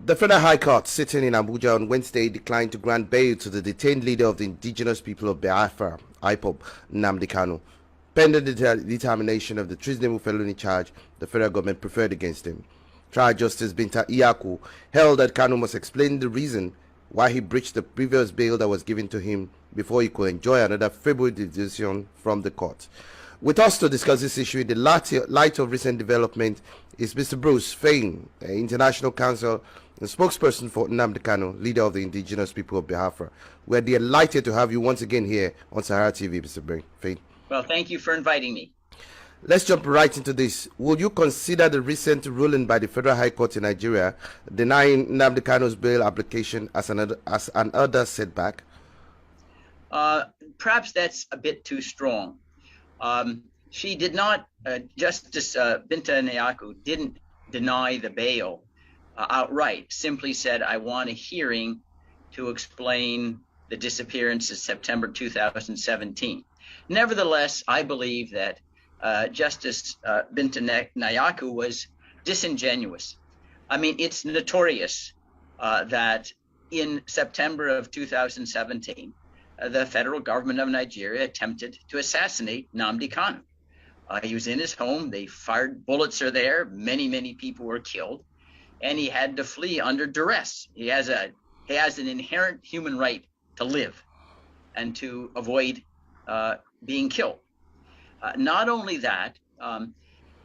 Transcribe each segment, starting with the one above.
The Federal High Court sitting in Abuja on Wednesday declined to grant bail to the detained leader of the indigenous people of Biafra, Ipob, Nnamdi Kanu. Pending the determination of the treasonable felony charge the federal government preferred against him. Trial Justice Binta Iyaku held that Kanu must explain the reason why he breached the previous bail that was given to him before he could enjoy another favorable decision from the court. With us to discuss this issue in the light of recent development is Mr. Bruce Fein, International Counsel and spokesperson for Nnamdi Kanu, leader of the indigenous people of Biafra. We're delighted to have you once again here on Sahara TV, Mr. Fein. Well, thank you for inviting me. Let's jump right into this. Would you consider the recent ruling by the Federal High Court in Nigeria denying Nnamdi Kanu's bail application as another setback? Perhaps that's a bit too strong. She did not, Justice Binta Iyaku didn't deny the bail outright, simply said, I want a hearing to explain the disappearance of September 2017. Nevertheless, I believe that Justice Binta Iyaku was disingenuous. I mean, it's notorious that in September of 2017, the federal government of Nigeria attempted to assassinate Nnamdi Kanu. He was in his home. They fired bullets are there. Many people were killed, and he had to flee under duress. He has an inherent human right to live and to avoid being killed. Not only that,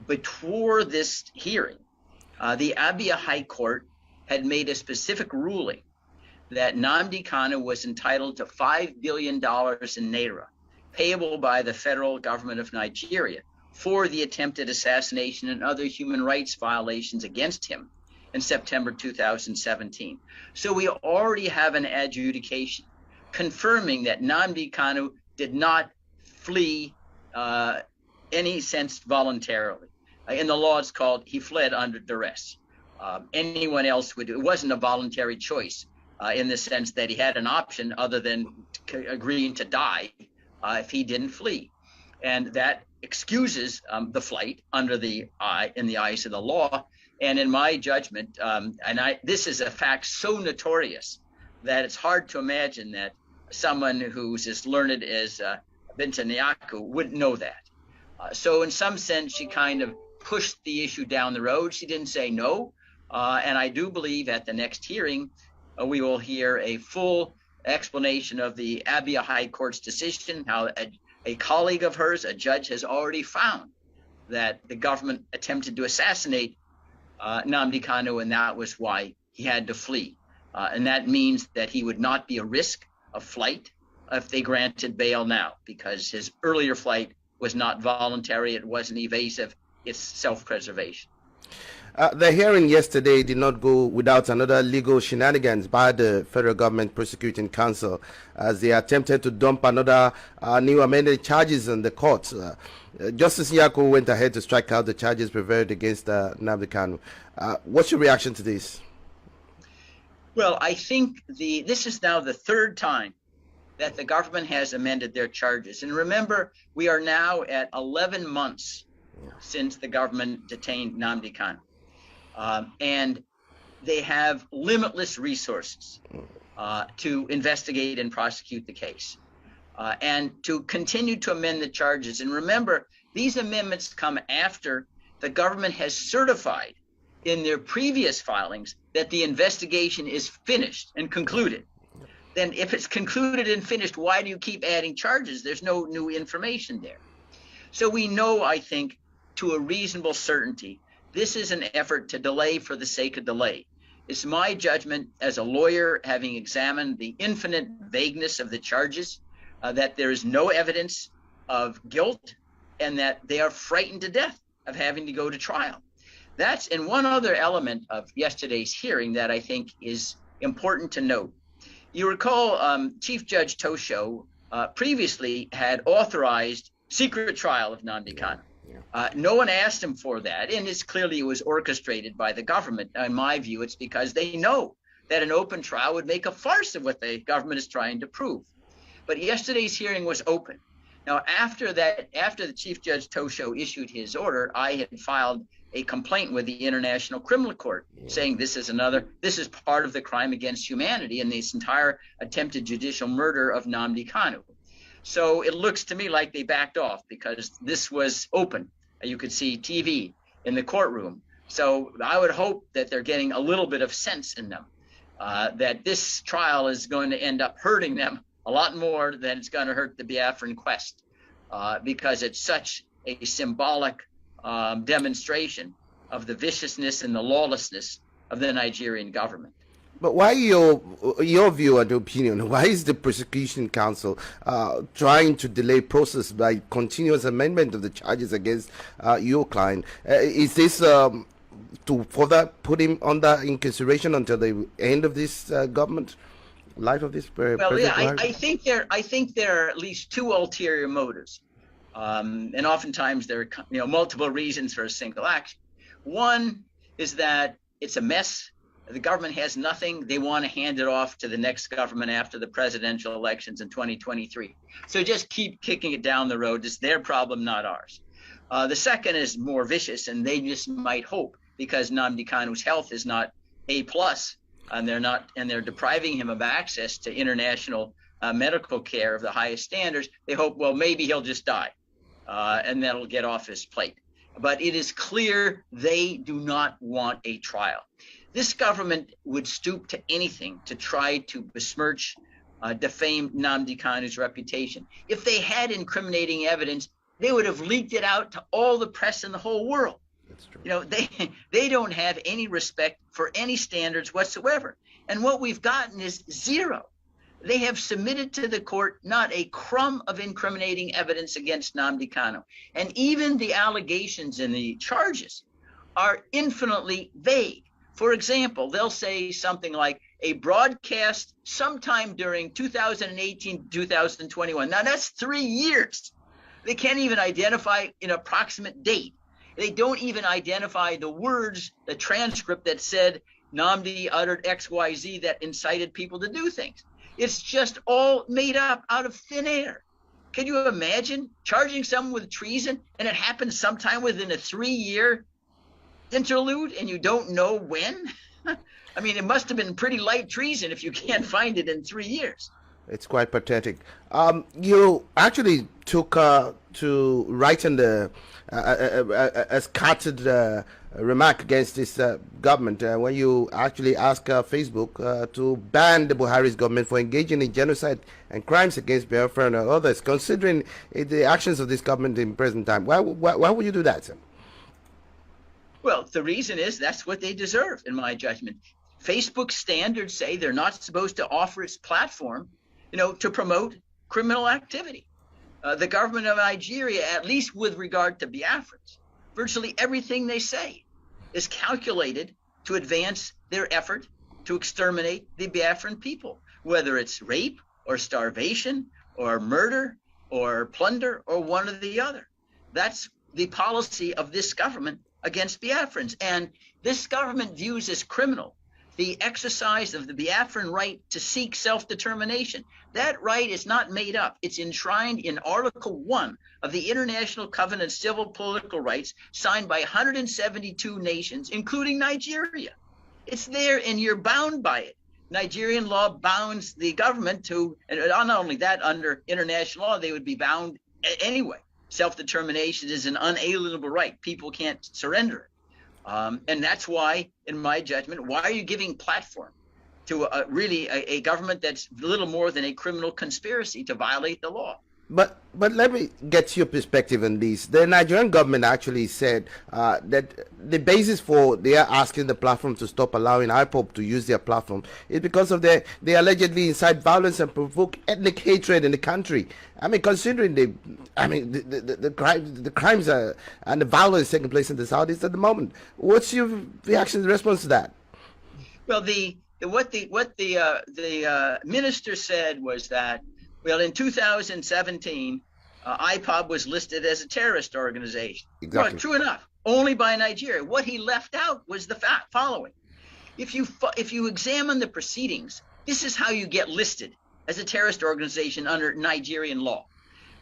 before this hearing, the Abia High Court had made a specific ruling that Nnamdi Kanu was entitled to $5 billion in naira, payable by the federal government of Nigeria for the attempted assassination and other human rights violations against him in September 2017. So we already have an adjudication confirming that Nnamdi Kanu did not flee any sense voluntarily. In the law, it's called he fled under duress. Anyone else would. It wasn't a voluntary choice in the sense that he had an option other than agreeing to die if he didn't flee, and that excuses the flight under in the eyes of the law. And in my judgment, this is a fact so notorious that it's hard to imagine that someone who's as learned as Binta Iyaku wouldn't know that. So in some sense, she kind of pushed the issue down the road. She didn't say no. And I do believe at the next hearing, we will hear a full explanation of the Abia High Court's decision, how a colleague of hers, a judge, has already found that the government attempted to assassinate Nnamdi Kanu, and that was why he had to flee. And that means that he would not be a risk of flight if they granted bail now, because his earlier flight was not voluntary, it wasn't evasive, it's self-preservation. The hearing yesterday did not go without another legal shenanigans by the federal government prosecuting counsel as they attempted to dump another new amended charges on the court. Justice Iyaku went ahead to strike out the charges preferred against Nnamdi Kanu. What's your reaction to this? Well, I think this is now the third time that the government has amended their charges. And remember, we are now at 11 months since the government detained Nnamdi Kanu. And they have limitless resources to investigate and prosecute the case and to continue to amend the charges. And remember, these amendments come after the government has certified in their previous filings that the investigation is finished and concluded. Then if it's concluded and finished, why do you keep adding charges? There's no new information there. So we know, I think, to a reasonable certainty, this is an effort to delay for the sake of delay. It's my judgment as a lawyer, having examined the infinite vagueness of the charges, that there is no evidence of guilt and that they are frightened to death of having to go to trial. That's in one other element of yesterday's hearing that I think is important to note. You recall Chief Judge Tosho previously had authorized secret trial of Nnamdi Kanu. No one asked him for that, and it's clearly it was orchestrated by the government. In my view, it's because they know that an open trial would make a farce of what the government is trying to prove. But yesterday's hearing was open. Now, after the Chief Judge Tosho issued his order, I had filed a complaint with the International Criminal Court saying this is part of the crime against humanity and this entire attempted judicial murder of Nnamdi Kanu. So it looks to me like they backed off because this was open. You could see TV in the courtroom. So I would hope that they're getting a little bit of sense in them, that this trial is going to end up hurting them a lot more than it's going to hurt the Biafran quest, because it's such a symbolic demonstration of the viciousness and the lawlessness of the Nigerian government. But why your view and opinion? Why is the Prosecution Council trying to delay process by continuous amendment of the charges against your client? Is this to further put him under incarceration until the end of this government life of this? Well, yeah, I think there are at least two ulterior motives, and oftentimes there are multiple reasons for a single action. One is that it's a mess. The government has nothing. They want to hand it off to the next government after the presidential elections in 2023. So just keep kicking it down the road. It's their problem, not ours. The second is more vicious, and they just might hope, because Nnamdi Kanu's health is not A+, and they're depriving him of access to international medical care of the highest standards. They hope, well, maybe he'll just die, and that'll get off his plate. But it is clear they do not want a trial. This government would stoop to anything to try to besmirch, defame Nnamdi Kanu's reputation. If they had incriminating evidence, they would have leaked it out to all the press in the whole world. That's true. They don't have any respect for any standards whatsoever. And what we've gotten is zero. They have submitted to the court not a crumb of incriminating evidence against Nnamdi Kanu. And even the allegations in the charges are infinitely vague. For example, they'll say something like a broadcast sometime during 2018, 2021. Now that's 3 years. They can't even identify an approximate date. They don't even identify the words, the transcript that said Nnamdi uttered XYZ that incited people to do things. It's just all made up out of thin air. Can you imagine charging someone with treason and it happens sometime within a 3-year interlude and you don't know when? I mean, it must have been pretty light treason if you can't find it in 3 years. It's quite pathetic. You actually took to write in a scattered remark against this government when you actually asked Facebook to ban the Buhari's government for engaging in genocide and crimes against Biafra and others, considering the actions of this government in present time. Why would you do that, sir? Well, the reason is that's what they deserve, in my judgment. Facebook standards say they're not supposed to offer its platform, to promote criminal activity. The government of Nigeria, at least with regard to Biafrans, virtually everything they say is calculated to advance their effort to exterminate the Biafran people, whether it's rape or starvation or murder or plunder or one or the other. That's the policy of this government against Biafrans. And this government views as criminal the exercise of the Biafran right to seek self-determination. That right is not made up. It's enshrined in Article 1 of the International Covenant of Civil Political Rights, signed by 172 nations, including Nigeria. It's there and you're bound by it. Nigerian law bounds the government to, and not only that, under international law, they would be bound anyway. Self-determination is an unalienable right. People can't surrender it. And that's why, in my judgment, why are you giving platform to a government that's little more than a criminal conspiracy to violate the law? But let me get your perspective on this. The Nigerian government actually said that the basis for their asking the platform to stop allowing Ipob to use their platform is because of they allegedly incite violence and provoke ethnic hatred in the country. I mean, considering the crimes and the violence taking place in the Southeast at the moment, what's your reaction, response to that? Well, what the minister said was that, well, in 2017, Ipob was listed as a terrorist organization. Exactly. Well, true enough, only by Nigeria. What he left out was the following. If you examine the proceedings, this is how you get listed as a terrorist organization under Nigerian law.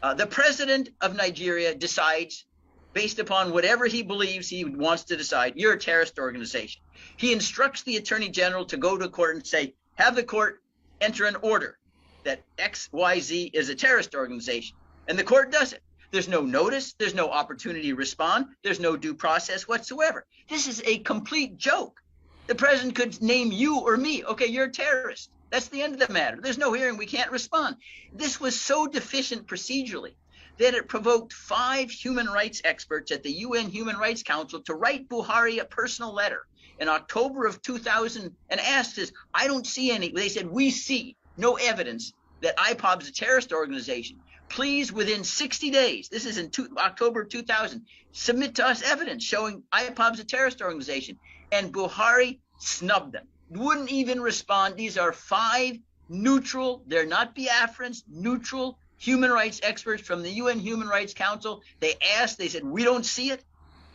The president of Nigeria decides based upon whatever he believes he wants to decide. You're a terrorist organization. He instructs the attorney general to go to court and say, have the court enter an order that XYZ is a terrorist organization. And the court does it. There's no notice. There's no opportunity to respond. There's no due process whatsoever. This is a complete joke. The president could name you or me. Okay, you're a terrorist. That's the end of the matter. There's no hearing. We can't respond. This was so deficient procedurally that it provoked 5 human rights experts at the UN Human Rights Council to write Buhari a personal letter in October of 2000 and asked us, I don't see any. They said, we see no evidence that Ipob is a terrorist organization. Please, within 60 days, this is in October of 2000, submit to us evidence showing Ipob is a terrorist organization. And Buhari snubbed them, wouldn't even respond. These are 5 neutral, they're not Biafrans, neutral human rights experts from the UN Human Rights Council. They asked, they said, we don't see it.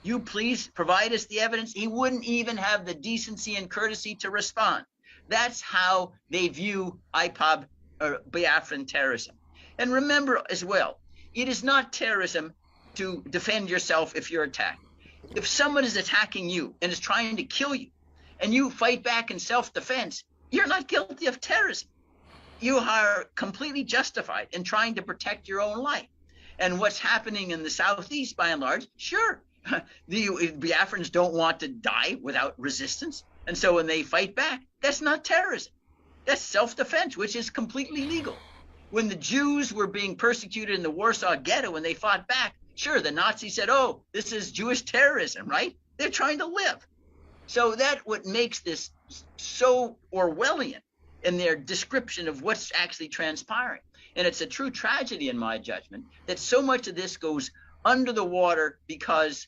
You please provide us the evidence. He wouldn't even have the decency and courtesy to respond. That's how they view Ipob or Biafran terrorism. And remember as well, it is not terrorism to defend yourself if you're attacked. If someone is attacking you and is trying to kill you and you fight back in self-defense, you're not guilty of terrorism. You are completely justified in trying to protect your own life. And what's happening in the Southeast, by and large, sure, the Biafrans don't want to die without resistance. And so when they fight back, that's not terrorism. That's self-defense, which is completely legal. When the Jews were being persecuted in the Warsaw Ghetto, when they fought back, sure, the Nazis said, oh, this is Jewish terrorism, right? They're trying to live. So that's what makes this so Orwellian in their description of what's actually transpiring. And it's a true tragedy, in my judgment, that so much of this goes under the water because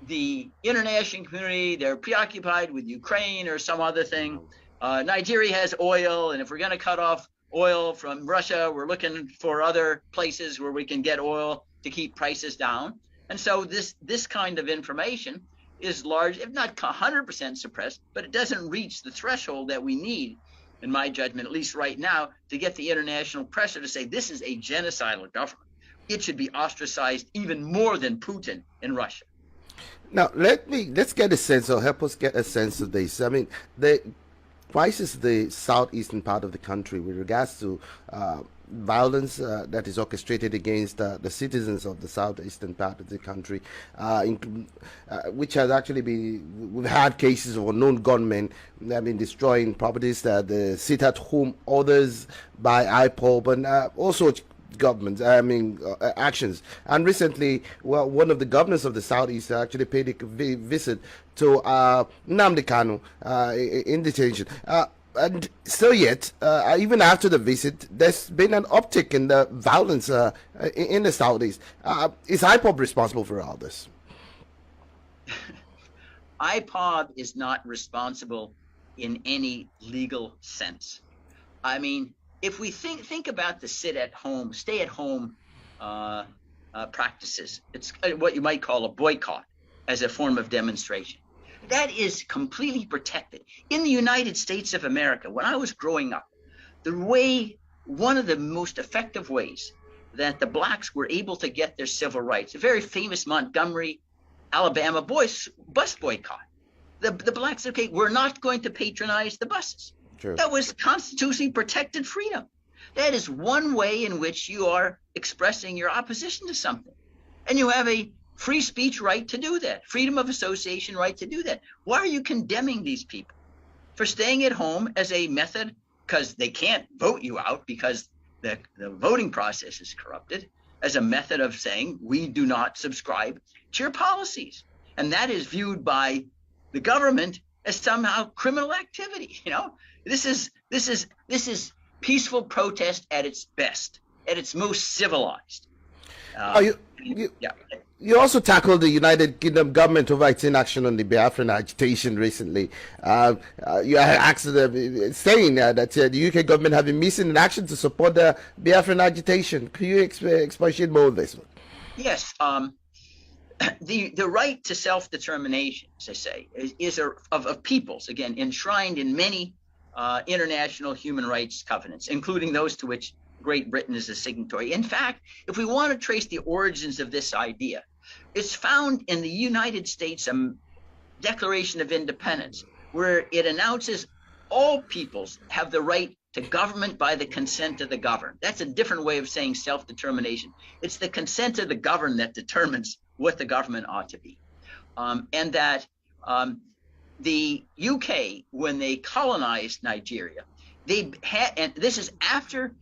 the international community, they're preoccupied with Ukraine or some other thing. Nigeria has oil, and if we're going to cut off oil from Russia, we're looking for other places where we can get oil to keep prices down. And so this kind of information is large, if not 100% suppressed, but it doesn't reach the threshold that we need, in my judgment, at least right now, to get the international pressure to say this is a genocidal government. It should be ostracized even more than Putin in Russia. Now, let's get a sense, or help us get a sense of this. I mean, the crisis in the southeastern part of the country with regards to violence that is orchestrated against the citizens of the southeastern part of the country, which has actually been, we've had cases of unknown gunmen, I mean, destroying properties that sit at home, others by Ipob, and also governments, actions. And recently, well, one of the governors of the southeast actually paid a visit to Nnamdi Kanu in detention. And still yet, even after the visit, there's been an uptick in the violence in the southeast. Is Ipob responsible for all this? Ipob is not responsible in any legal sense. I mean, if we think about the stay-at-home practices, it's what you might call a boycott as a form of demonstration. That is completely protected. In the United States of America, when I was growing up, one of the most effective ways that the blacks were able to get their civil rights, a very famous Montgomery, Alabama bus boycott. The blacks said, okay, we're not going to patronize the buses. True. That was constitutionally protected freedom. That is one way in which you are expressing your opposition to something. And you have a free speech right to do that, freedom of association right to do that. Why are you condemning these people for staying at home as a method, because they can't vote you out because the voting process is corrupted, as a method of saying we do not subscribe to your policies? And that is viewed by the government as somehow criminal activity. You know, this is peaceful protest at its best, at its most civilized. You also tackled the United Kingdom government over its inaction on the Biafran agitation recently. You asked them, saying that the UK government have been missing in action to support the Biafran agitation. Could you expatiate more on this? Yes. The right to self-determination, as I say, is of peoples, again, enshrined in many international human rights covenants, including those to which Great Britain is a signatory. In fact, if we want to trace the origins of this idea, It's found in the United States Declaration of Independence, where it announces all peoples have the right to government by the consent of the governed. That's a different way of saying self-determination. It's the consent of the governed that determines what the government ought to be. And that the UK, when they colonized Nigeria, they had, and this is after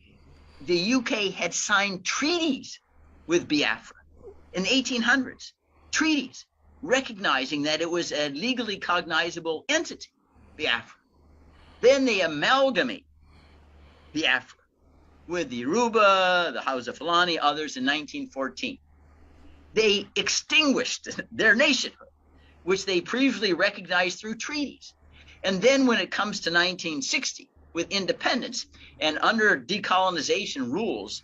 the UK had signed treaties with Biafra in the 1800s, treaties recognizing that it was a legally cognizable entity, Biafra. Then they amalgamate Biafra with the Yoruba, the Hausa Fulani, others in 1914. They extinguished their nationhood, which they previously recognized through treaties. And then when it comes to 1960 with independence and under decolonization rules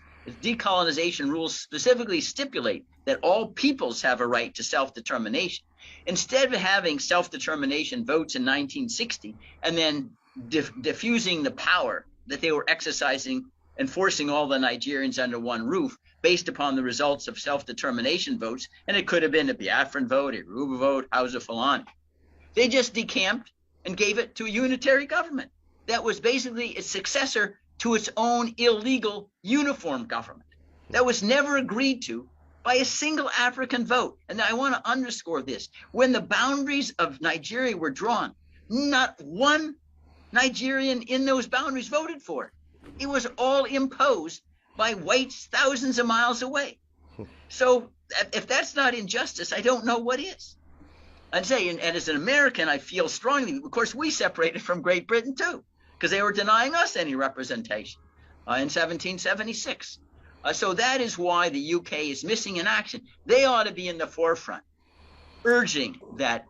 specifically stipulate that all peoples have a right to self-determination. Instead of having self-determination votes in 1960 and then diffusing the power that they were exercising and forcing all the Nigerians under one roof based upon the results of self-determination votes, and it could have been a Biafran vote, a Yoruba vote, Hausa Fulani. They just decamped and gave it to a unitary government that was basically its successor to its own illegal uniform government that was never agreed to by a single African vote. And I want to underscore this. When the boundaries of Nigeria were drawn, not one Nigerian in those boundaries voted for it. It was all imposed by whites thousands of miles away. So if that's not injustice, I don't know what is. I'd say, and as an American, I feel strongly, of course, we separated from Great Britain too, because they were denying us any representation in 1776. So that is why the UK is missing in action. They ought to be in the forefront, urging that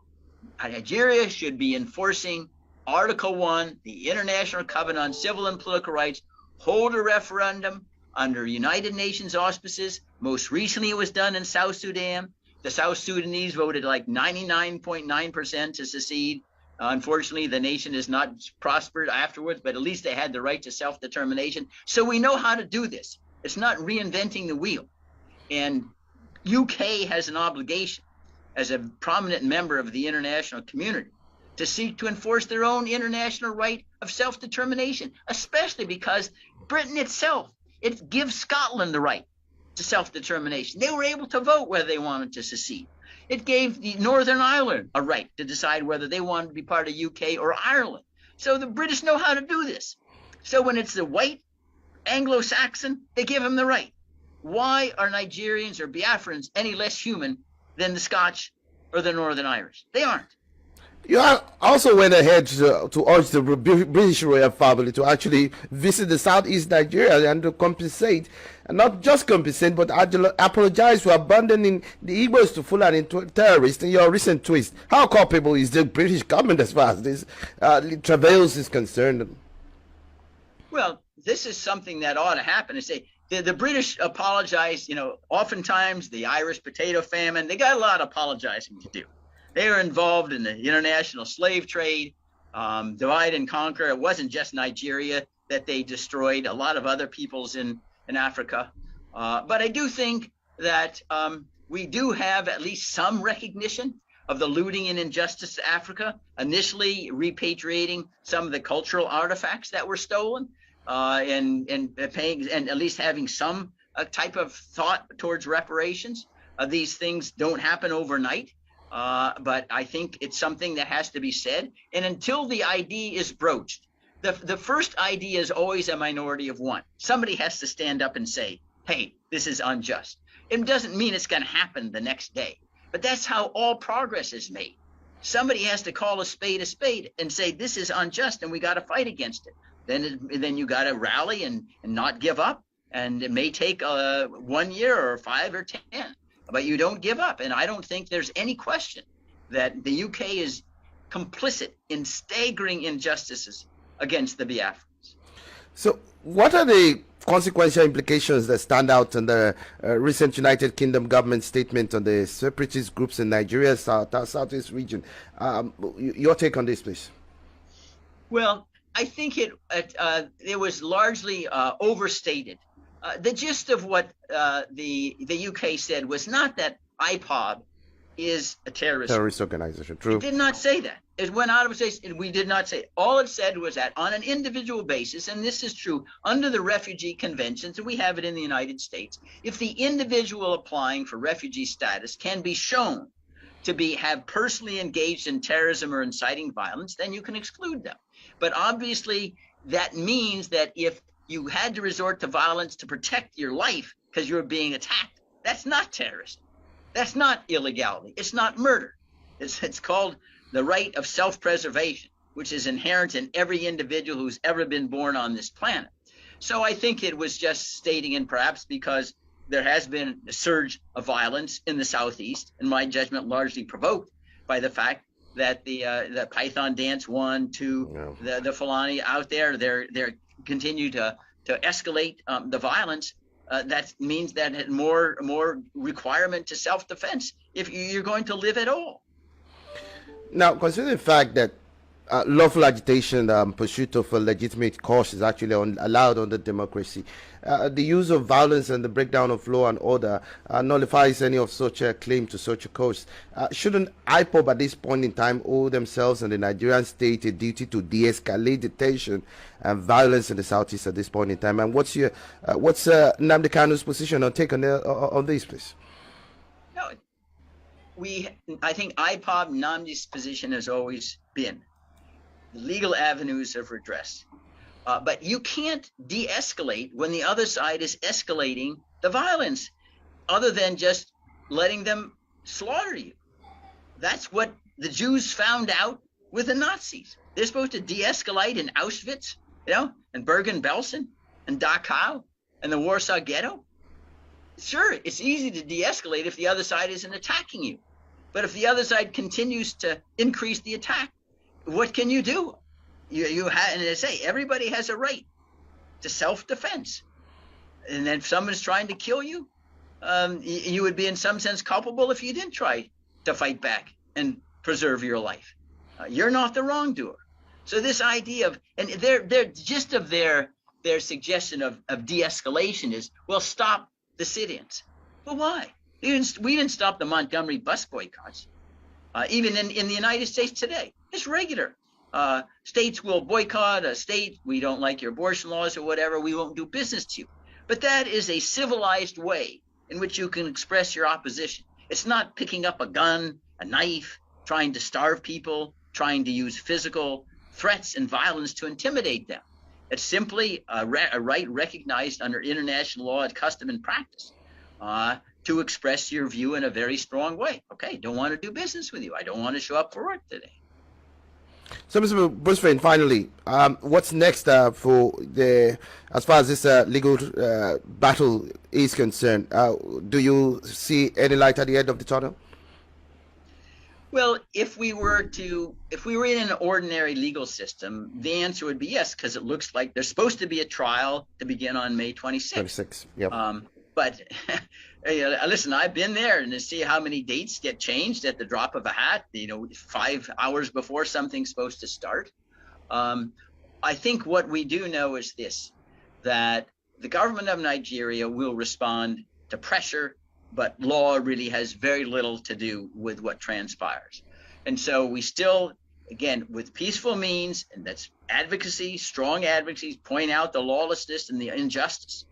Nigeria should be enforcing Article 1, the International Covenant on Civil and Political Rights, hold a referendum under United Nations auspices. Most recently, it was done in South Sudan. The South Sudanese voted like 99.9% to secede. Unfortunately, the nation has not prospered afterwards, but at least they had the right to self-determination. So we know how to do this. It's not reinventing the wheel. And UK has an obligation as a prominent member of the international community to seek to enforce their own international right of self-determination, especially because Britain itself, it gives Scotland the right to self-determination. They were able to vote whether they wanted to secede. It gave the Northern Ireland a right to decide whether they wanted to be part of UK or Ireland. So the British know how to do this. So when it's the white Anglo-Saxon, they give them the right. Why are Nigerians or Biafrans any less human than the Scotch or the Northern Irish? They aren't. You also went ahead to urge the British royal family to actually visit the southeast Nigeria and to compensate, and not just compensate, but apologize for abandoning the Igbos to Fulani terrorists in your recent twist. How culpable is the British government as far as this travails is concerned? Well, this is something that ought to happen. They say the British apologize. Oftentimes the Irish potato famine, they got a lot of apologizing to do. They were involved in the international slave trade, divide and conquer. It wasn't just Nigeria that they destroyed, a lot of other peoples in Africa. But I do think that we do have at least some recognition of the looting and injustice to Africa, initially repatriating some of the cultural artifacts that were stolen and paying, and at least having some type of thought towards reparations. These things don't happen overnight. But I think it's something that has to be said. And until the ID is broached, the first ID is always a minority of one. Somebody has to stand up and say, hey, this is unjust. It doesn't mean it's going to happen the next day, but that's how all progress is made. Somebody has to call a spade and say, this is unjust and we got to fight against it. Then you got to rally and not give up. And it may take 1 year or 5 or 10. But you don't give up. And I don't think there's any question that the UK is complicit in staggering injustices against the Biafrans. So what are the consequential implications that stand out in the recent United Kingdom government statement on the separatist groups in Nigeria, southeast region? Your take on this, please. Well, I think it was largely overstated. The gist of what the UK said was not that Ipob is a terrorist organization. True. It did not say that. It went out of its way. We did not say it. All it said was that on an individual basis, and this is true under the refugee conventions, and we have it in the United States, if the individual applying for refugee status can be shown to have personally engaged in terrorism or inciting violence, then you can exclude them. But obviously, that means that if you had to resort to violence to protect your life because you were being attacked, that's not terrorism. That's not illegality. It's not murder. It's called the right of self-preservation, which is inherent in every individual who's ever been born on this planet. So I think it was just stating, and perhaps because there has been a surge of violence in the Southeast, in my judgment, largely provoked by the fact that the Python Dance 1, 2, the Fulani out there, they're continue to escalate the violence. That means that more requirement to self-defense if you're going to live at all. Now, considering the fact that lawful agitation, pursuit of a legitimate cause is actually allowed under democracy, the use of violence and the breakdown of law and order nullifies any of such a claim to such a cause. Shouldn't Ipob at this point in time owe themselves and the Nigerian state a duty to de-escalate the tension and violence in the Southeast at this point in time? And what's Nnamdi Kanu's position or take on this, please? No, I think Ipob Nnamdi's position has always been legal avenues of redress. But you can't de-escalate when the other side is escalating the violence, other than just letting them slaughter you. That's what the Jews found out with the Nazis. They're supposed to de-escalate in Auschwitz, and Bergen-Belsen, and Dachau, and the Warsaw Ghetto. Sure, it's easy to de-escalate if the other side isn't attacking you. But if the other side continues to increase the attack, what can you do? You have, and they say everybody has a right to self-defense. And then if someone's trying to kill you, you would be in some sense culpable if you didn't try to fight back and preserve your life. You're not the wrongdoer. So this idea of, and their gist of their suggestion of de-escalation is, well, stop the sit-ins. Well, why? We didn't stop the Montgomery bus boycotts. Even in the United States today, it's regular. States will boycott a state. We don't like your abortion laws or whatever. We won't do business to you. But that is a civilized way in which you can express your opposition. It's not picking up a gun, a knife, trying to starve people, trying to use physical threats and violence to intimidate them. It's simply a right recognized under international law, custom, and practice to express your view in a very strong way. Okay, don't want to do business with you. I don't want to show up for work today. So, Mr. Bruce Fein, finally, what's next as far as this legal battle is concerned? Do you see any light at the end of the tunnel? Well, if we were in an ordinary legal system, the answer would be yes, because it looks like there's supposed to be a trial to begin on May 26th. 26th, yep. But listen, I've been there and to see how many dates get changed at the drop of a hat, 5 hours before something's supposed to start. I think what we do know is this, that the government of Nigeria will respond to pressure, but law really has very little to do with what transpires. And so we still, again, with peaceful means, and that's advocacy, strong advocacy, point out the lawlessness and the injustice.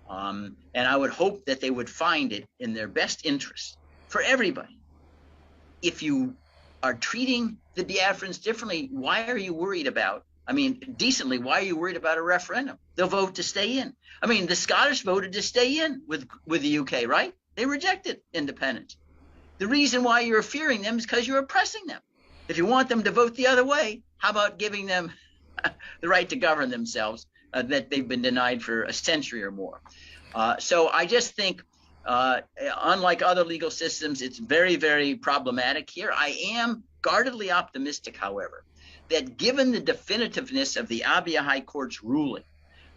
And I would hope that they would find it in their best interest for everybody. If you are treating the Biafrans differently, why are you worried about, decently, why are you worried about a referendum? They'll vote to stay in. The Scottish voted to stay in with the UK, right? They rejected independence. The reason why you're fearing them is because you're oppressing them. If you want them to vote the other way, how about giving them the right to govern themselves that they've been denied for a century or more? So I just think, unlike other legal systems, it's very, very problematic here. I am guardedly optimistic, however, that given the definitiveness of the Abia High Court's ruling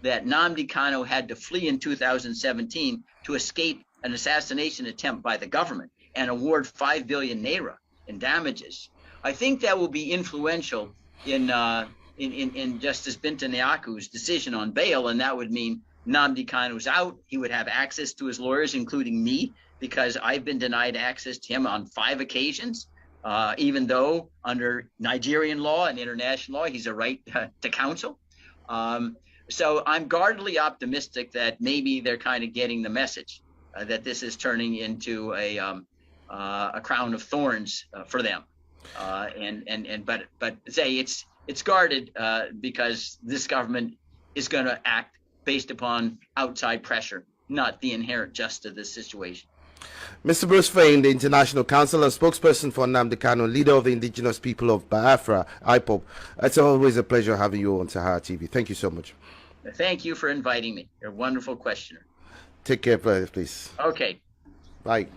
that Nnamdi Kanu had to flee in 2017 to escape an assassination attempt by the government and award 5 billion naira in damages, I think that will be influential in Justice Binta Nyaku's decision on bail, and that would mean Nnamdi Kanu's out. He would have access to his lawyers, including me, because I've been denied access to him on 5 occasions, even though under Nigerian law and international law, he's a right to counsel. So I'm guardedly optimistic that maybe they're kind of getting the message that this is turning into a crown of thorns for them. But say it's guarded because this government is going to act based upon outside pressure, not the inherent justice of this situation. Mr. Bruce Fein, the International Council and spokesperson for Nnamdi Kanu, leader of the indigenous people of Biafra, Ipob. It's always a pleasure having you on Sahara TV. Thank you so much. Thank you for inviting me. You're a wonderful questioner. Take care, please. Okay. Bye.